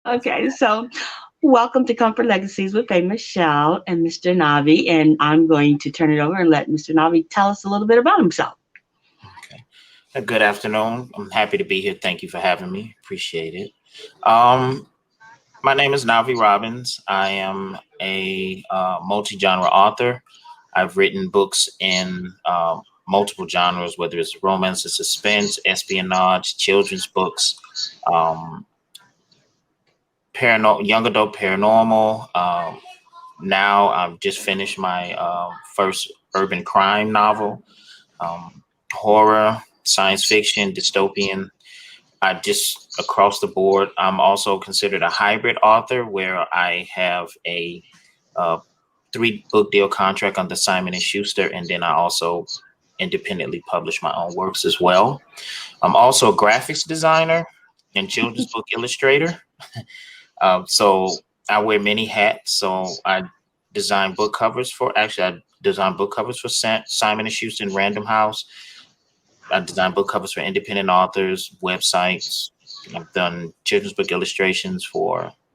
Okay, so welcome to Comfort Legacies with Faye Michelle and Mr. Navi. And I'm going to turn it over and let Mr. Navi tell us a little bit about himself. Okay. Good afternoon. I'm happy to be here. Thank you for having me. Appreciate it. Um, my name is Navi Robbins. I am a multi-genre author. I've written books in multiple genres, whether it's romance and suspense, espionage, children's books, um, young adult paranormal. Now I've just finished my first urban crime novel, horror, science fiction, dystopian. I just across the board. I'm also considered a hybrid author where I have a 3-book deal contract under Simon and Schuster, and then I also independently publish my own works as well. I'm also a graphics designer and children's book illustrator. So I wear many hats. So I design book covers I design book covers for Simon and Schuster and Random House. I design book covers for independent authors, websites. I've done children's book illustrations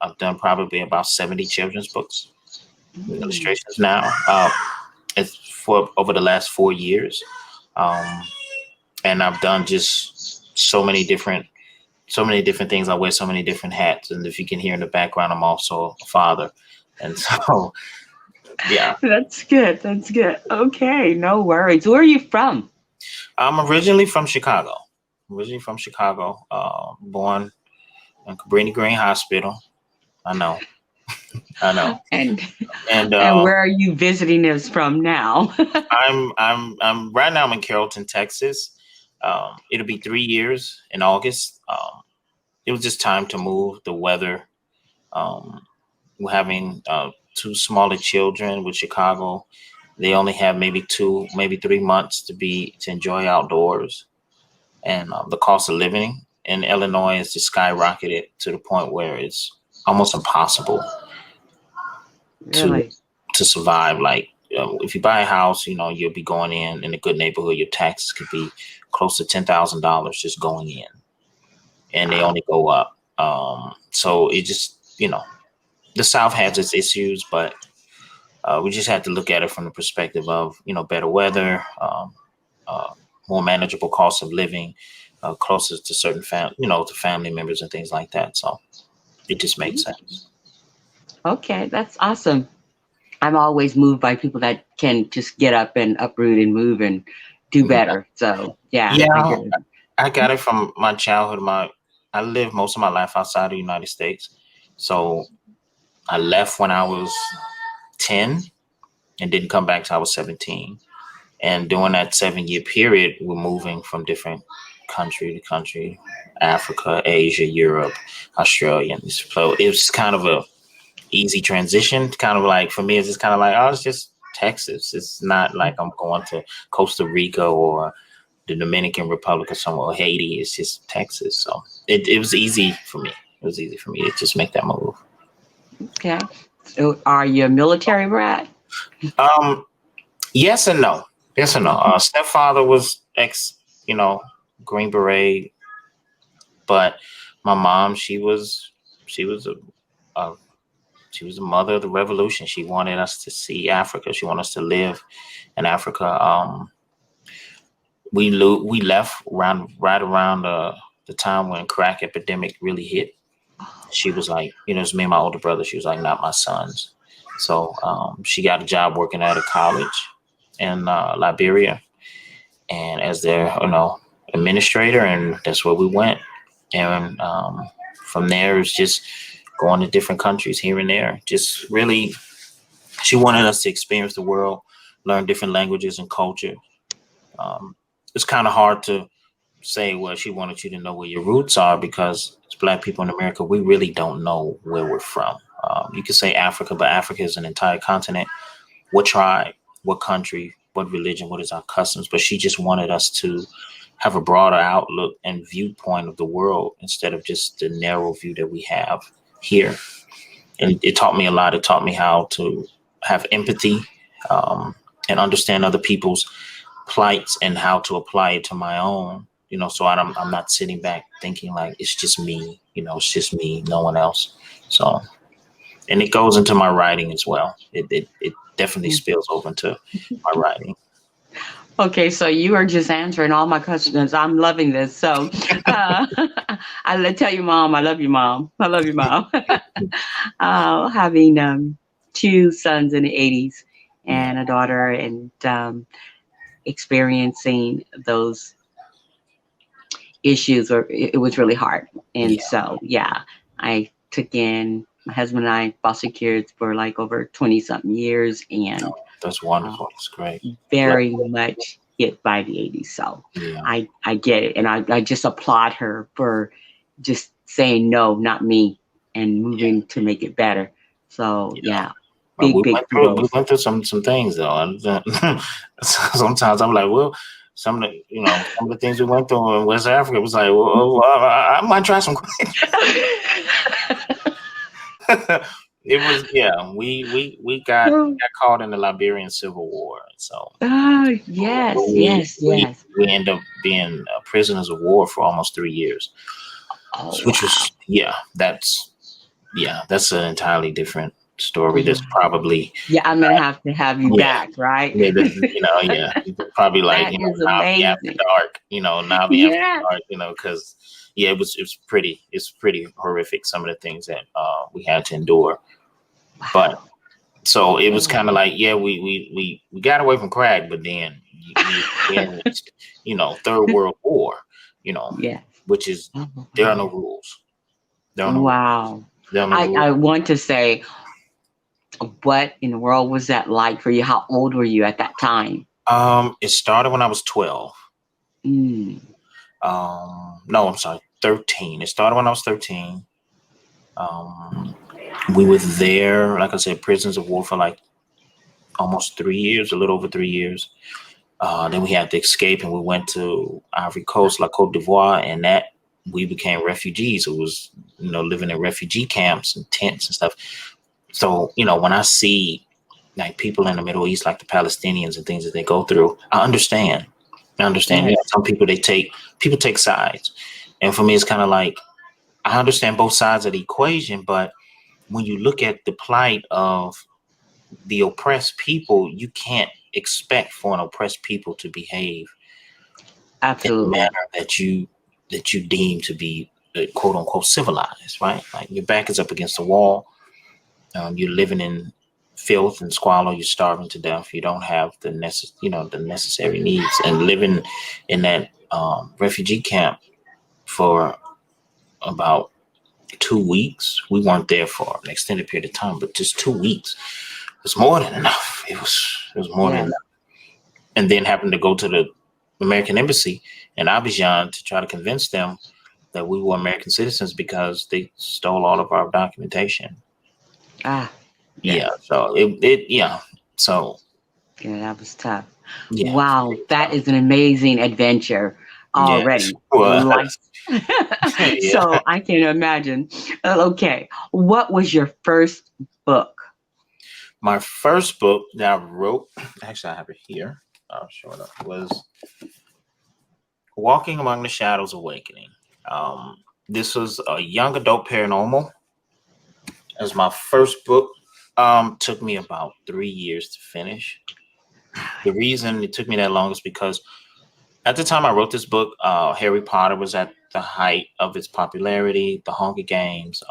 I've done probably about 70 children's books illustrations now. It's for over the last 4 years. And I've done just so many different things. I wear so many different hats. And if you can hear in the background, I'm also a father. And so, yeah. That's good. That's good. Okay, no worries. Where are you from? I'm originally from Chicago. Born in Cabrini Green Hospital. I know. I know. And And where are you visiting us from now? I'm right now I'm in Carrollton, Texas. It'll be 3 years in August. It was just time to move. The weather. We're having 2 smaller children with Chicago. They only have maybe 2, maybe 3 months to enjoy outdoors, and the cost of living in Illinois is just skyrocketed to the point where it's almost impossible Really? to survive. Like if you buy a house, you'll be going in a good neighborhood. Your taxes could be close to $10,000 just going in, and they only go up. So it just the South has its issues, but we just had to look at it from the perspective of better weather, more manageable cost of living, closer to certain to family members and things like that. So it just made sense. Okay, that's awesome. I'm always moved by people that can just get up and uproot and move and do better. So yeah, I got it from my childhood. I lived most of my life outside of the United States, so I left when I was 10 and didn't come back till I was 17. And during that 7-year period, we're moving from different country to country, Africa, Asia, Europe, Australia. So it was kind of a easy transition. Kind of like, for me, it's just kind of like, oh, it's just Texas. It's not like I'm going to Costa Rica or the Dominican Republic or somewhere, or Haiti. It's just Texas. So it was easy for me. It was easy for me to just make that move. Okay. So are you a military brat? Yes and no. Yes and no. Stepfather was Green Beret, but my mom, she was a mother of the revolution. She wanted us to see Africa. She wanted us to live in Africa. We left right around the time when crack epidemic really hit. She was like, it's me and my older brother. She was like, not my sons. So she got a job working at a college in Liberia, and as their administrator, and that's where we went. And from there, it's just going to different countries here and there. Just really, she wanted us to experience the world, learn different languages and culture. It's kind of hard to say, well, she wanted you to know where your roots are, because as Black people in America, we really don't know where we're from. You could say Africa, but Africa is an entire continent. What tribe, what country, what religion, what is our customs? But she just wanted us to have a broader outlook and viewpoint of the world instead of just the narrow view that we have here. And it taught me a lot. It taught me how to have empathy and understand other people's plights and how to apply it to my own. so I'm not sitting back thinking like it's just me, it's just me, no one else. So, and it goes into my writing as well. It definitely spills over into my writing. Okay, so you are just answering all my questions. I'm loving this. So I'll tell you, Mom, I love you, Mom. I love you, Mom. Having 2 sons in the 80s and a daughter, and experiencing those issues, it was really hard. And so, I took in my husband and I foster kids for like over 20 something years, and that's wonderful. It's great. Very much hit by the 80s. So I get it. And I just applaud her for just saying, no, not me, and moving to make it better. So we went through some things though. And sometimes I'm like, well, some of the things we went through in West Africa was like, well, I might try some. It was we got caught in the Liberian Civil War, so we end up being prisoners of war for almost 3 years, which was that's an entirely different story. There's probably I'm gonna have you back, right? Probably like Navi After Dark, Navi After Dark, because it's pretty horrific, some of the things that we had to endure. But so it was kind of like we got away from crack, but then Third World War, which is there are no rules. I want to say, what in the world was that like for you? How old were you at that time? It started when I was 12. No, I'm sorry, 13. It started when I was 13. We were there, like I said, prisoners of war for like almost 3 years, a little over 3 years. Then we had to escape, and we went to Ivory Coast, La Côte d'Ivoire, and that we became refugees. It was, living in refugee camps and tents and stuff. So, when I see like people in the Middle East, like the Palestinians and things that they go through, I understand. Some people people take sides. And for me, it's kind of like, I understand both sides of the equation, but when you look at the plight of the oppressed people, you can't expect for an oppressed people to behave in a manner that you deem to be quote unquote civilized, right? Like your back is up against the wall. You're living in filth and squalor. You're starving to death. You don't have the necessary needs, and living in that refugee camp for about 2 weeks. We weren't there for an extended period of time, but just 2 weeks was more than enough. It was more than enough. And then happened to go to the American embassy in Abidjan to try to convince them that we were American citizens because they stole all of our documentation. So that was tough. Wow, that is an amazing adventure already. So I can imagine. Okay, what was your first book? My first book that I wrote, actually I have it here, I'll show it up, was Walking Among the Shadows Awakening. This was a young adult paranormal. As my first book. Took me about 3 years to finish. The reason it took me that long is because at the time I wrote this book, Harry Potter was at the height of its popularity, the Hunger Games,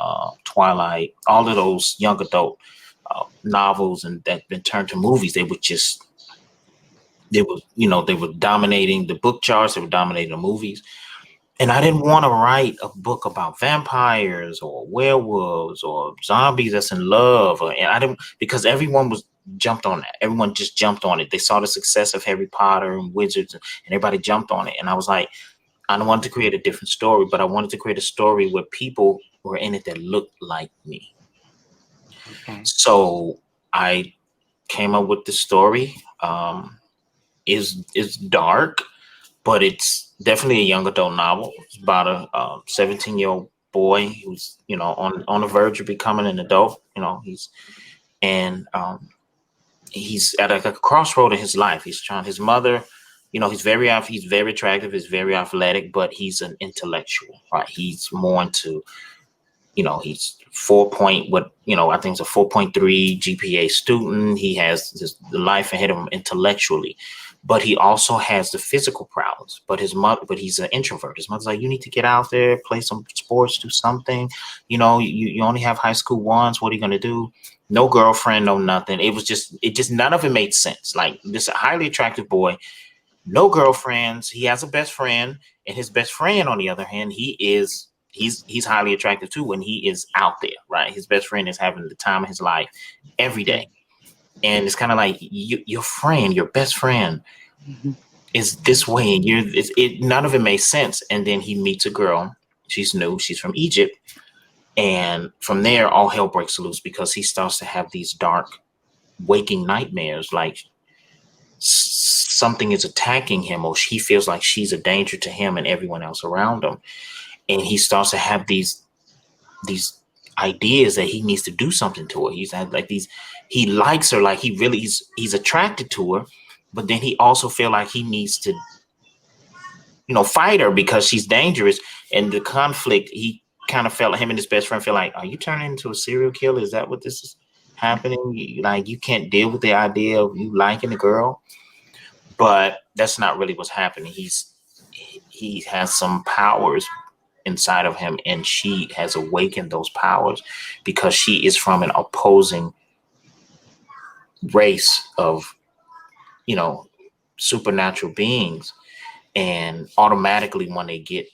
Twilight, all of those young adult novels and that been turned to movies. They were dominating the book charts. They were dominating the movies. And I didn't want to write a book about vampires or werewolves or zombies that's in love. Because everyone jumped on that. Everyone just jumped on it. They saw the success of Harry Potter and Wizards, and everybody jumped on it. And I was like, I wanted to create a different story, but I wanted to create a story where people were in it that looked like me. Okay. So I came up with the story. It's dark, but it's definitely a young adult novel. It's about a 17-year-old boy who's, on the verge of becoming an adult. He's at a crossroad in his life. His mother he's very attractive, he's very athletic, but he's an intellectual, right? He's more into, he's 4 point, I think it's a 4.3 GPA student. He has the life ahead of him intellectually, but he also has the physical prowess. But he's an introvert. His mother's like, you need to get out there, play some sports, do something. You only have high school once. What are you going to do? No girlfriend, no nothing. It just, none of it made sense. Like, this highly attractive boy, no girlfriends. He has a best friend, and his best friend, on the other hand, he's highly attractive too when he is out there, right? His best friend is having the time of his life every day. And it's kind of like, your best friend is this way, and none of it makes sense. And then he meets a girl. She's new. She's from Egypt. And from there, all hell breaks loose because he starts to have these dark waking nightmares, like something is attacking him, or he feels like she's a danger to him and everyone else around him. And he starts to have these ideas that he needs to do something to her. He's had like he likes her, like he's attracted to her, but then he also feel like he needs to, fight her because she's dangerous. And the conflict, he kind of felt, him and his best friend feel like, are you turning into a serial killer? Is that what this is happening? Like, you can't deal with the idea of you liking the girl. But that's not really what's happening. He has some powers inside of him, and she has awakened those powers because she is from an opposing race of supernatural beings, and automatically when they get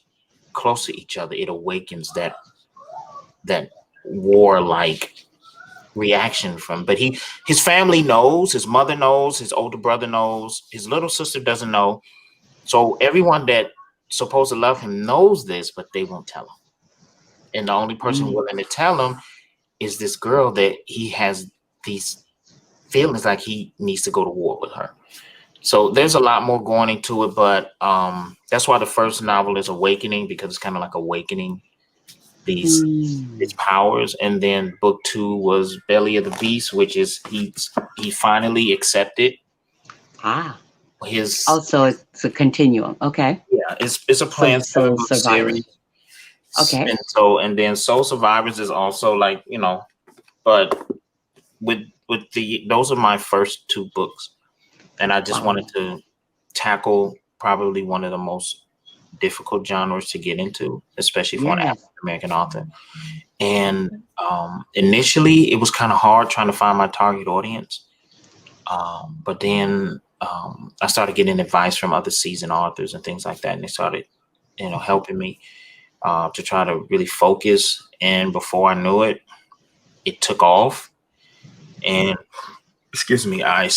close to each other, it awakens that warlike reaction from. But his family knows, his mother knows, his older brother knows, his little sister doesn't know. So everyone that supposed to love him knows this, but they won't tell him. And the only person willing to tell him is this girl that he has these feelings like he needs to go to war with her. So there's a lot more going into it, but that's why the first novel is Awakening, because it's kind of like awakening these powers. And then book 2 was Belly of the Beast, which is he finally accepted his. Also, it's a continuum. Okay. Yeah, it's a planned 7-book series. Okay. And then Soul Survivors is also like, but with those are my first 2 books. And I just wanted to tackle probably one of the most difficult genres to get into, especially for an African American author. And initially, it was kind of hard trying to find my target audience. But then I started getting advice from other seasoned authors and things like that, and they started, helping me to try to really focus. And before I knew it, it took off. And I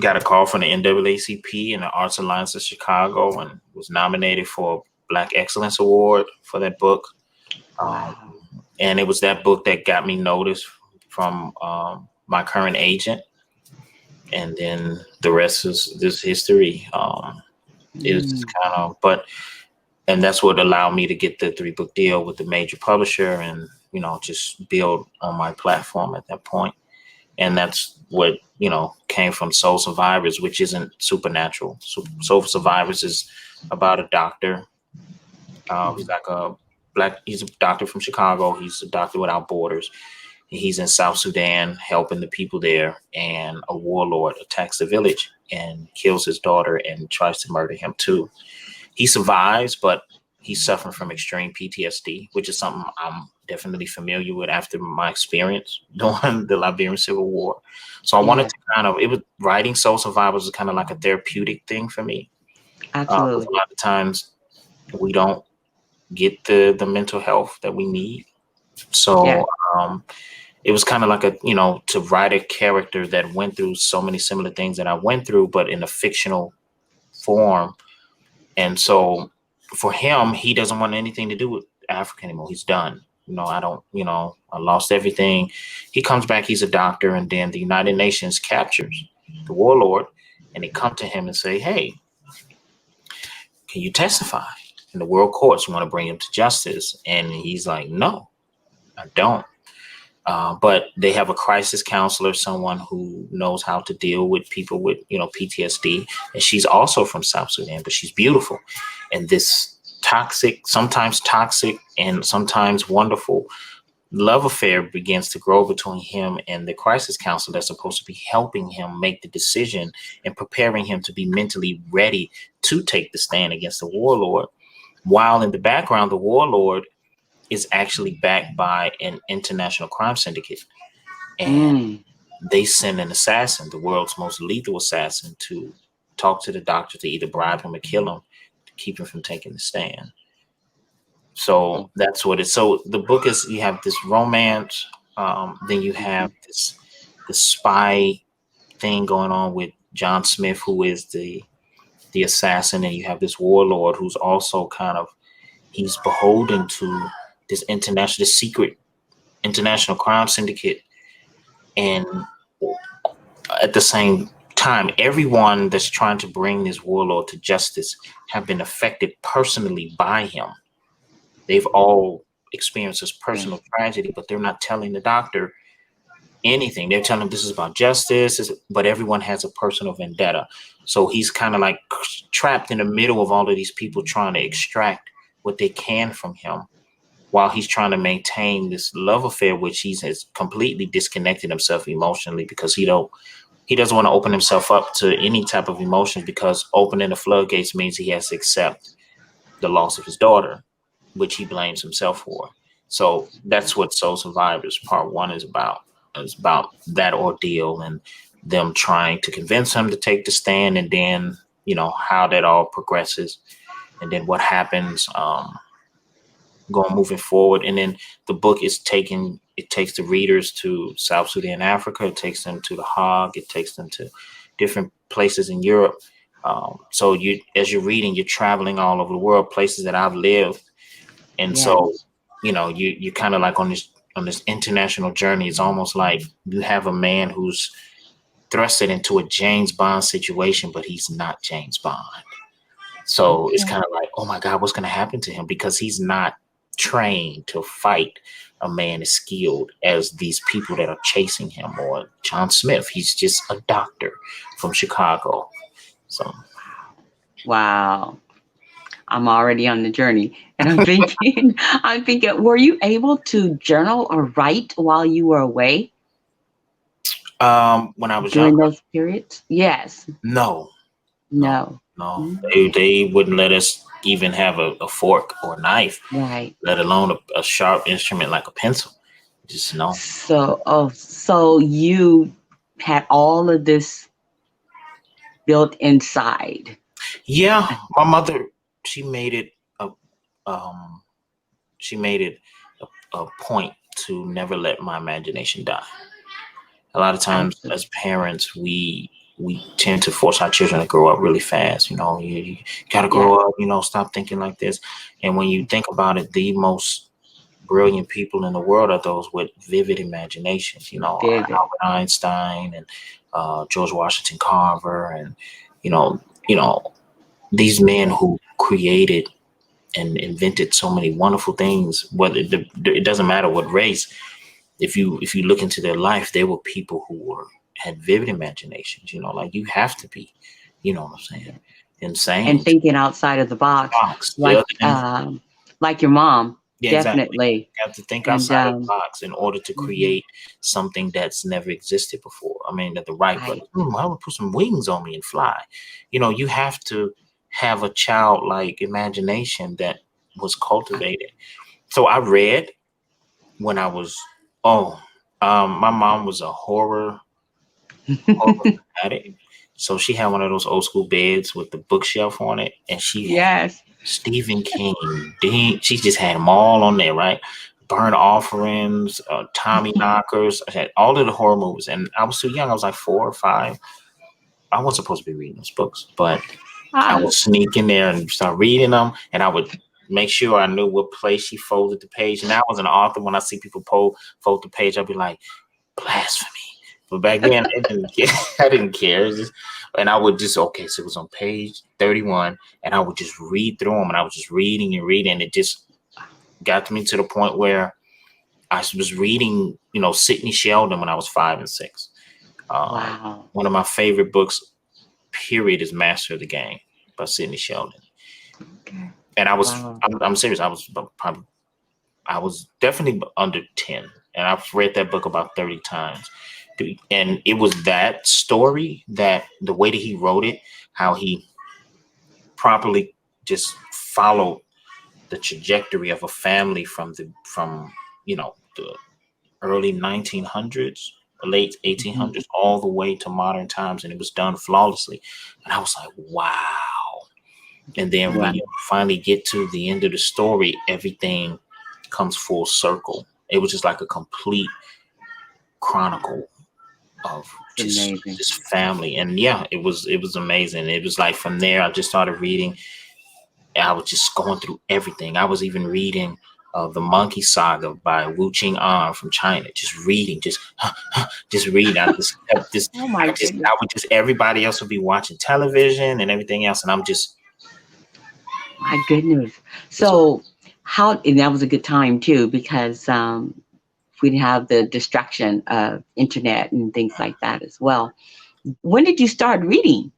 got a call from the NAACP and the Arts Alliance of Chicago, and was nominated for Black Excellence Award for that book. And it was that book that got me noticed from my current agent. And then the rest is this history. It was just kind of, and that's what allowed me to get the 3-book deal with the major publisher, and, just build on my platform at that point. And that's what, came from Soul Survivors, which isn't supernatural. Soul Survivors is about a doctor. He's a doctor from Chicago. He's a doctor without borders. He's in South Sudan helping the people there, and a warlord attacks the village and kills his daughter and tries to murder him too. He survives, but he's suffering from extreme PTSD, which is something I'm definitely familiar with after my experience during the Liberian Civil War. So I wanted to writing Soul Survivors is kind of like a therapeutic thing for me. Absolutely. A lot of times we don't get the mental health that we need. So it was kind of like to write a character that went through so many similar things that I went through, but in a fictional form. And so for him, he doesn't want anything to do with Africa anymore. He's done. I lost everything. He comes back, he's a doctor, and then the United Nations captures the warlord, and they come to him and say, hey, can you testify in the world courts? You want to bring him to justice? And he's like, no, I don't. But they have a crisis counselor, someone who knows how to deal with people with, PTSD. And she's also from South Sudan, but she's beautiful. And this sometimes toxic and sometimes wonderful love affair begins to grow between him and the crisis counselor that's supposed to be helping him make the decision and preparing him to be mentally ready to take the stand against the warlord. While in the background, the warlord is actually backed by an international crime syndicate. And they send an assassin, the world's most lethal assassin, to talk to the doctor to either bribe him or kill him to keep him from taking the stand. So that's what it's. So the book is, you have this romance, then you have this spy thing going on with John Smith, who is the assassin, and you have this warlord who's also he's beholden to this secret international crime syndicate. And at the same time, everyone that's trying to bring this warlord to justice have been affected personally by him. They've all experienced this personal tragedy, but they're not telling the doctor anything. They're telling him this is about justice, but everyone has a personal vendetta. So he's kind of like trapped in the middle of all of these people trying to extract what they can from him, while he's trying to maintain this love affair, which he has completely disconnected himself emotionally, because he doesn't want to open himself up to any type of emotions, because opening the floodgates means he has to accept the loss of his daughter, which he blames himself for. So that's what Soul Survivors Part 1 is about. It's about that ordeal and them trying to convince him to take the stand, and then, how that all progresses, and then what happens moving forward. And then the book is takes the readers to South Sudan, Africa. It takes them to The Hague. It takes them to different places in Europe. So as you're reading, you're traveling all over the world, places that I've lived. And so, you're kind of like on this international journey. It's almost like you have a man who's thrusted into a James Bond situation, but he's not James Bond. So it's kind of like, oh my God, what's going to happen to him? Because he's not trained to fight a man as skilled as these people that are chasing him, or John Smith. He's just a doctor from Chicago. So, wow. I'm already on the journey, and I'm thinking, were you able to journal or write while you were away? When I was during those periods? Yes. No. Mm-hmm. They wouldn't let us even have a fork or a knife, right? Let alone a sharp instrument like a pencil. Just no. So you had all of this built inside. Yeah, my mother, she made it a point to never let my imagination die. A lot of times, as parents, we tend to force our children to grow up really fast. You got to grow up. Stop thinking like this. And when you think about it, the most brilliant people in the world are those with vivid imaginations. Albert Einstein and George Washington Carver, and these men who created and invented so many wonderful things. Whether it doesn't matter what race. If you look into their life, they were people who had vivid imaginations. Like you have to be, what I'm saying, insane and thinking outside of the box. Like your mom. Yeah, definitely. Exactly. You have to think outside of the box in order to create something that's never existed before. I mean, that the right. I would put some wings on me and fly. You have to have a childlike imagination that was cultivated. So I read when I was my mom was a horror addict. So she had one of those old school beds with the bookshelf on it, and she had Stephen King. She just had them all on there, right? Burn Offerings, Tommy Knockers. I had all of the horror movies, and I was too young. I was like 4 or 5. I wasn't supposed to be reading those books, but I would sneak in there and start reading them, and I would make sure I knew what place she folded the page. And I was an author. When I see people fold the page, I'd be like, blasphemy. But back then, I didn't care. And I would just, so it was on page 31, and I would just read through them, and I was just reading and reading. It just got me to the point where I was reading, Sidney Sheldon when I was 5 and 6. Wow. One of my favorite books, period, is Master of the Game by Sidney Sheldon. Okay. And I'm serious. I was definitely under 10, and I've read that book about 30 times. And it was that story, that the way that he wrote it, how he properly just followed the trajectory of a family from the early 1900s, late 1800s, all the way to modern times, and it was done flawlessly. And I was like, wow. And then when you finally get to the end of the story, everything comes full circle. It was just like a complete chronicle of just this family. And yeah, it was amazing. It was like from there, I just started reading. I was just going through everything. I was even reading the Monkey Saga by Wu Qing An from China. Just reading, just reading. I just kept this. Oh my goodness. I would just, everybody else would be watching television and everything else, and I'm just. My goodness. So and that was a good time too, because we didn't have the distraction of internet and things like that as well. When did you start reading?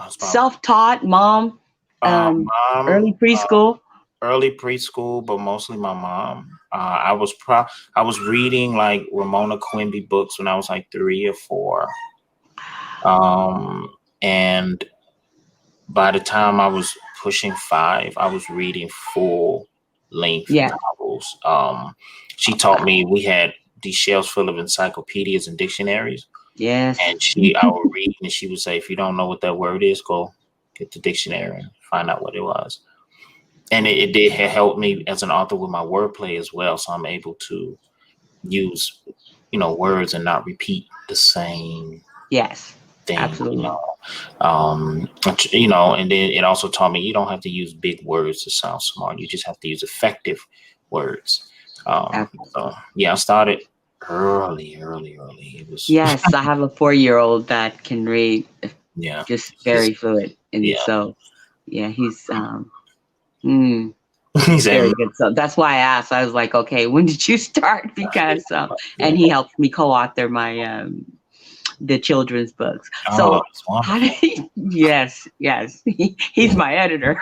Self-taught, mom, early preschool. Early preschool, but mostly my mom. I was reading like Ramona Quimby books when I was like 3 or 4. And by the time I was pushing 5, I was reading full length novels. She taught me, we had these shelves full of encyclopedias and dictionaries. Yes. And I would read, and she would say, if you don't know what that word is, go get the dictionary and find out what it was. And it did help me as an author with my wordplay as well. So I'm able to use, words and not repeat the same thing. Absolutely. And then it also taught me you don't have to use big words to sound smart. You just have to use effective words. So yeah, I started early. It was. Yes, I have a 4-year-old that can read. Yeah, just very fluent, and so he's he's very good. So that's why I asked. I was like, okay, when did you start? Because and he helped me co-author my the children's books. So how did yes, he's my editor.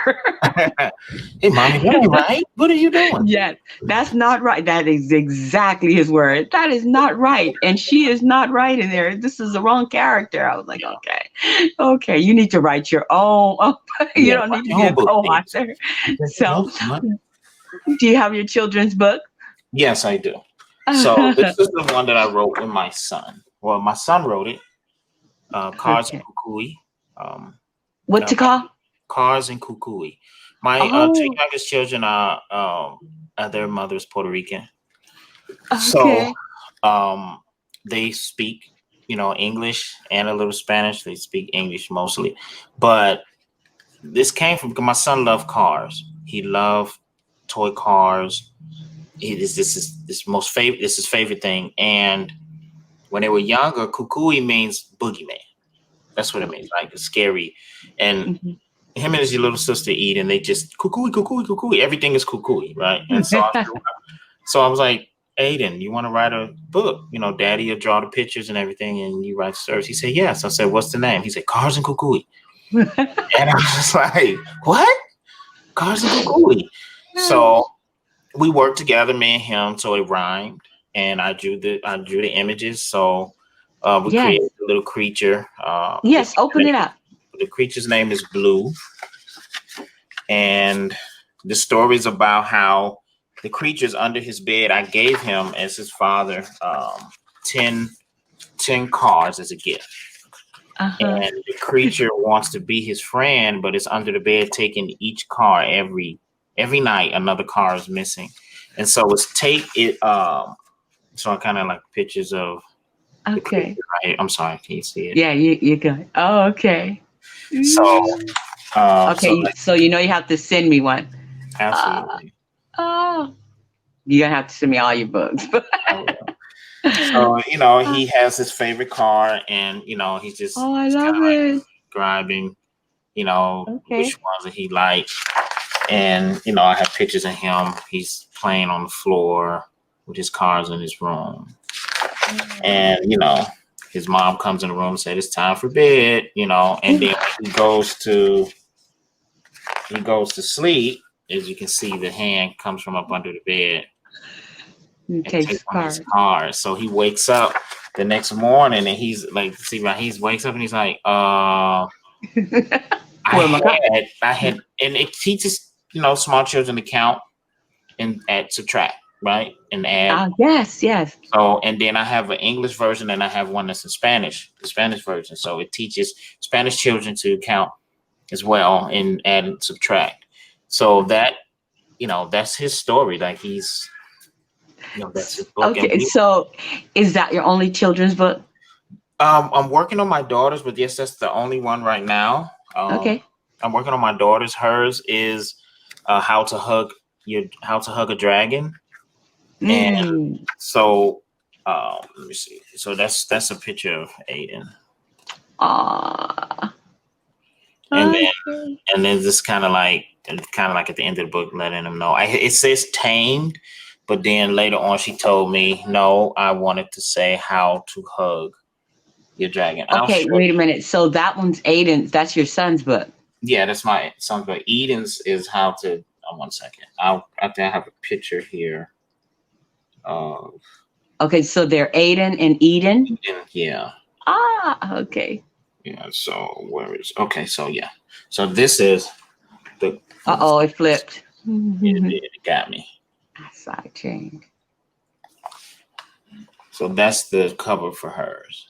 Hey, mommy, that ain't right. What are you doing? Yeah, that's not right. That is exactly his word. That is not right. And she is not right in there. This is the wrong character. I was like, okay, you need to write your own. You don't need to be a co-author. So, do you have your children's book? Yes, I do. So this is the one that I wrote with my son. Well, my son wrote it. Cars and Cucuy. What's it called? Cars and Cucuy. My 2 youngest children are their mother's Puerto Rican. So they speak, English and a little Spanish. They speak English mostly. But this came from, because my son loved cars. He loved toy cars. This is his favorite thing. And when they were younger, Cucuy means boogeyman. That's what it means, like scary. And him and his little sister Aiden, they just Cucuy. Everything is Cucuy, right? And so I was like, Aiden, you want to write a book? Daddy will draw the pictures and everything, and you write stories. He said, yes. I said, what's the name? He said, Cars and Cucuy. And I was like, what? Cars and Cucuy. So we worked together, me and him, so it rhymed. And I drew the images. So we created a little creature. Open it up. The creature's name is Blue. And the story is about how the creature's under his bed. I gave him, as his father, 10 cards as a gift. And the creature wants to be his friend, but it's under the bed taking each card every night. Another card is missing. And so so I kind of like pictures of the creature right here. I'm sorry, can you see it? Yeah, you good. Oh, okay. So so you have to send me one. Absolutely. You're gonna have to send me all your books. So he has his favorite car, and he's just I love it. Describing which ones that he likes. And, you know, I have pictures of him. He's playing on the floor with his cards in his room. And, you know, his mom comes in the room and said, it's time for bed, you know, and then he goes to sleep. As you can see, the hand comes from up under the bed and takes on his cards. So he wakes up the next morning and he's like, he wakes up and he's like, I had, and it teaches, you know, small children to count and add, subtract, right? And add. Yes. So, and then I have an English version and I have one that's in Spanish, the Spanish version. So it teaches Spanish children to count as well and add and subtract. So that, you know, that's his story. Like he's, you know, that's his book. Okay, so is that your only children's book? I'm working on my daughter's, but yes, that's the only one right now. Okay. I'm working on my daughter's. Hers is how to hug a dragon. And so let me see. So that's a picture of Aiden. And then this kind of like at the end of the book, letting him know. It says tamed, but then later on she told me, no, I wanted to say how to hug your dragon. Okay, wait a minute. So that one's Aiden's. That's your son's book. Yeah, that's my son's book. Eden's is how to. 1 second. I think I have a picture here. Okay, so they're Aiden and Eden. Yeah. Okay. Yeah. So where is? Okay. So yeah. So this is the. It flipped. It got me. Side change. So that's the cover for hers.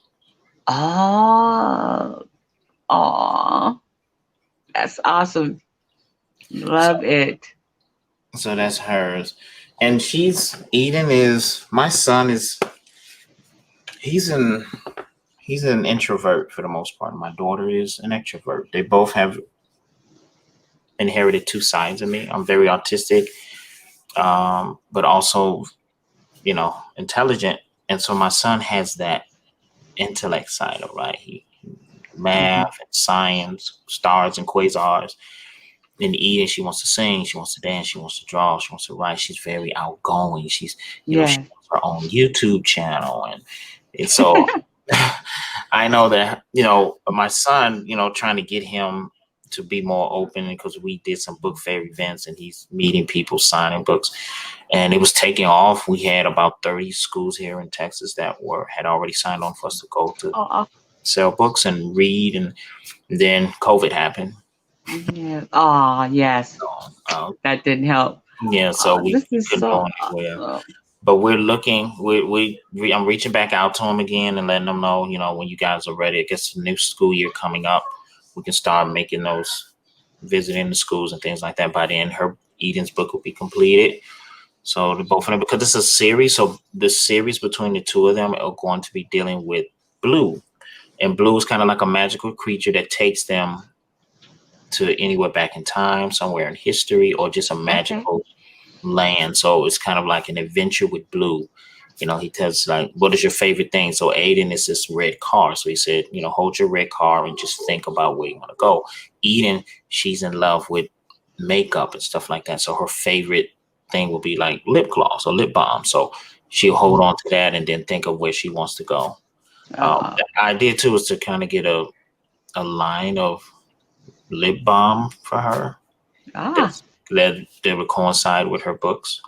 That's awesome. Love it. So that's hers. And my son is, he's an introvert for the most part. My daughter is an extrovert. They both have inherited two sides of me. I'm very autistic, but also, you know, intelligent. And so my son has that intellect side of, right? He math and science, stars and quasars. And Eden, she wants to sing, she wants to dance, she wants to draw, she wants to write. She's very outgoing. She's, you know, she has her own YouTube channel. And so I know that, you know, my son, you know, trying to get him to be more open because we did some book fair events and he's meeting people, signing books. And it was taking off. We had about 30 schools here in Texas that had already signed on for us to go to sell books and read. And then COVID happened. Yeah. Yes. So, that didn't help. Yeah. So we couldn't go anywhere. But we're looking. I'm reaching back out to him again and letting them know, you know, when you guys are ready. I guess the new school year coming up, we can start making those, visiting the schools and things like that. By then, Eden's book will be completed. So the both of them, because it's a series. So the series between the two of them are going to be dealing with Blue, and Blue is kind of like a magical creature that takes them to anywhere back in time, somewhere in history, or just a magical land. So it's kind of like an adventure with Blue. You know, he tells like, what is your favorite thing? So Aiden is this red car. So he said, you know, hold your red car and just think about where you want to go. Eden, she's in love with makeup and stuff like that. So her favorite thing will be like lip gloss or lip balm. So she'll hold on to that and then think of where she wants to go. The idea too is to kind of get a line of lip balm for her that would coincide with her books.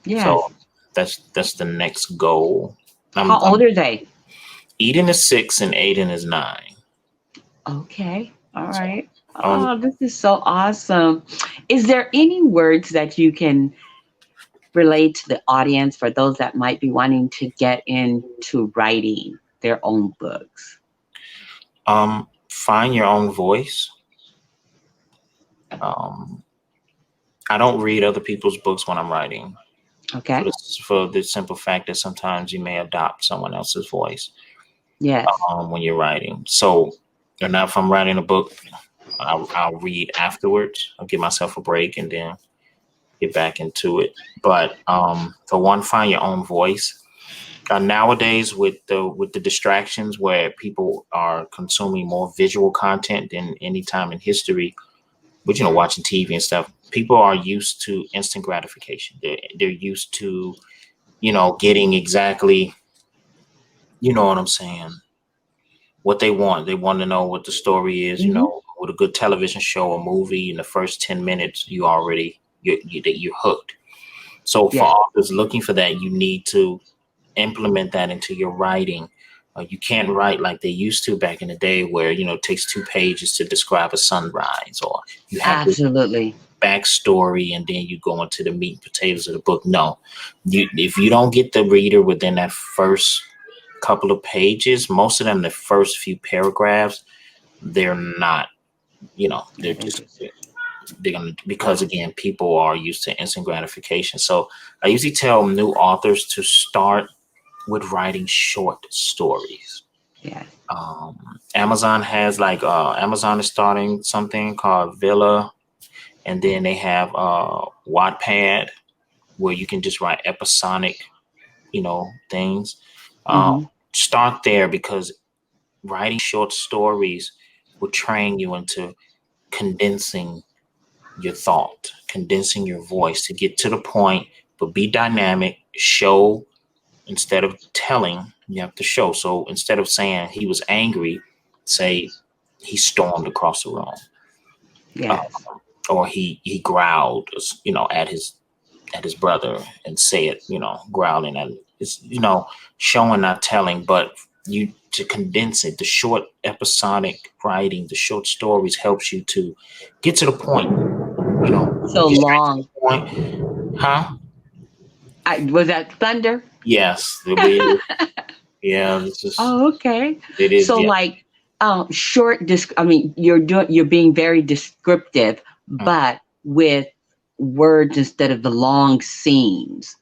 So that's the next goal. How old are they? Eden is 6 and Aiden is 9. Okay. All right. This is so awesome. Is there any words that you can relate to the audience for those that might be wanting to get into writing their own books? Find your own voice. I don't read other people's books when I'm writing. Okay. For the simple fact that sometimes you may adopt someone else's voice. Yes. When you're writing. So, and now if I'm writing a book, I'll read afterwards. I'll give myself a break and then get back into it. But for one, find your own voice. Nowadays, with the distractions where people are consuming more visual content than any time in history, but watching TV and stuff, people are used to instant gratification. They're used to, getting exactly, you know what I'm saying, what they want. They want to know what the story is, with a good television show or movie. In the first 10 minutes, you're hooked. So for authors looking for that, you need to implement that into your writing. You can't write like they used to back in the day where, it takes 2 pages to describe a sunrise, or you have absolutely this backstory and then you go into the meat and potatoes of the book. No, if you don't get the reader within that first couple of pages, most of them, the first few paragraphs, they're not, they're just, they're gonna, because again, people are used to instant gratification. So I usually tell new authors to start with writing short stories. Amazon has Amazon is starting something called Villa, and then they have Wattpad, where you can just write episodic, things. Start there, because writing short stories will train you into condensing your thought, condensing your voice to get to the point, but be dynamic, show. Instead of telling, you have to show. So instead of saying he was angry, say he stormed across the room. Or he growled, at his brother, and say it, growling, and it's, showing, not telling. But you, to condense it, the short episodic writing, the short stories helps you to get to the point. So long. Point. Huh? Was that thunder? Yes, it is. Yeah. Okay. It is. So short. You're being very descriptive, but with words instead of the long scenes.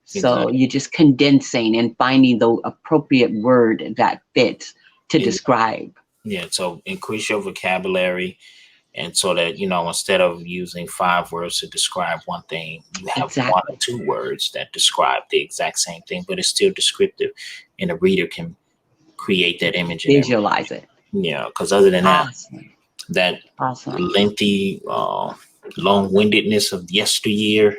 So you're just condensing and finding the appropriate word that fits to describe. Yeah. So increase your vocabulary. And so that, instead of using 5 words to describe one thing, you have 1 or 2 words that describe the exact same thing, but it's still descriptive, and a reader can create that image. Visualize it. Yeah, because other than that lengthy, long-windedness of yesteryear,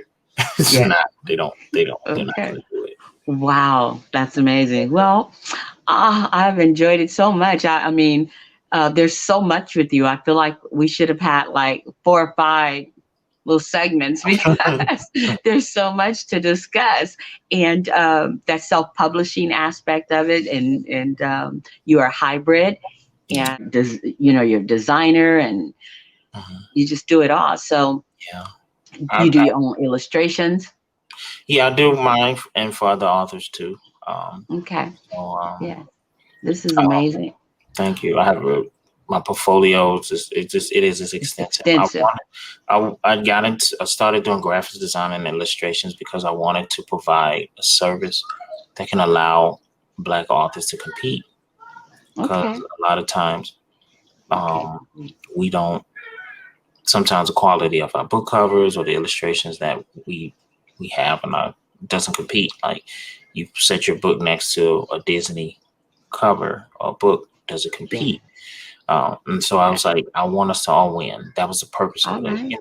it's not. They're not going to do it. Wow, that's amazing. Well, I've enjoyed it so much. I mean, there's so much with you. I feel like we should have had 4 or 5 little segments, because there's so much to discuss. And that self-publishing aspect of it, and you are a hybrid, and you're a designer, and you just do it all. So you do your own illustrations. Yeah, I do mine, and for other authors too. Okay. So, this is amazing. Thank you. I have my portfolio. It is extensive. I started doing graphics design and illustrations because I wanted to provide a service that can allow Black authors to compete. Because a lot of times, we don't. Sometimes the quality of our book covers or the illustrations that we have doesn't compete. Like, you set your book next to a Disney cover or book, does it compete? And so I was like, I want us to all win. That was the purpose of it.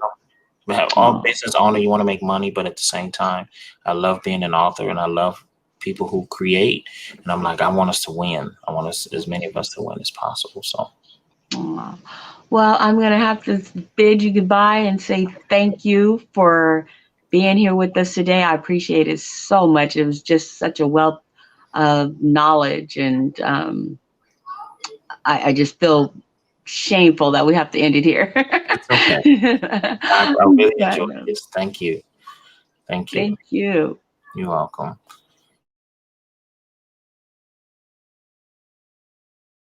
All business owner, you want to make money, but at the same time, I love being an author, and I love people who create. And I'm like, I want us to win. I want as many of us to win as possible. So. Well, I'm going to have to bid you goodbye and say thank you for being here with us today. I appreciate it so much. It was just such a wealth of knowledge, and I just feel shameful that we have to end it here. It's okay. I really enjoyed this. Thank you. Thank you. You're welcome.